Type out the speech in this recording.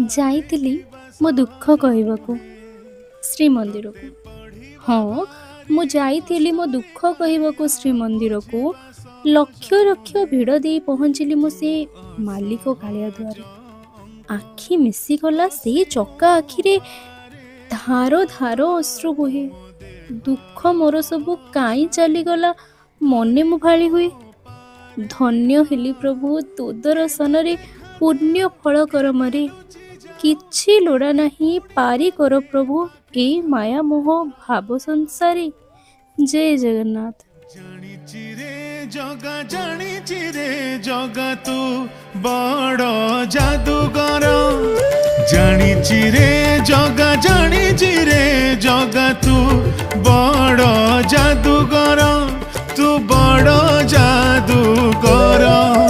ଯାଇଥିଲି ମୋ ଦୁଃଖ କହିବାକୁ ଶ୍ରୀମନ୍ଦିରକୁ। ହଁ, ମୁଁ ଯାଇଥିଲି ମୋ ଦୁଃଖ କହିବାକୁ ଶ୍ରୀମନ୍ଦିରକୁ। ଲକ୍ଷ ଲକ୍ଷ ଭିଡ଼ ଦେଇ ପହଞ୍ଚିଲି ମୁଁ ସେ ମାଲିକ କାଳିଆ ଦୁଆରେ। ଆଖି ମିଶିଗଲା ସେଇ ଚକା ଆଖିରେ, ଧାର ଧାର ଅଶ୍ରୁ ବୋହେ। ଦୁଃଖ ମୋର ସବୁ କାହିଁ ଚାଲିଗଲା ମନେ ମୁଁ ଭାଳି ହୁଏ। ଧନ୍ୟ ହେଲି ପ୍ରଭୁ ତୋ ଦର୍ଶନରେ, ପୁଣ୍ୟ ଫଳ କରମରେ। କିଛି ଲୋଡ଼ା ନାହିଁ ପାରି କର ପ୍ରଭୁ, ଏଇ ମାୟା ମୋହ ଭାବ ସଂସାରେ। ଜୟ ଜଗନ୍ନାଥ। ଜାଣିଛି ରେ ଜଗା, ଜାଣିଛି ରେ ଜଗା ତୁ ବଡ଼ ଯାଦୁକର। ଜାଣିଛି ରେ ଜଗା, ଜାଣିଛି ରେ ଜଗା ତୁ ବଡ଼ ଯାଦୁକର, ତୁ ବଡ଼ ଯାଦୁକର।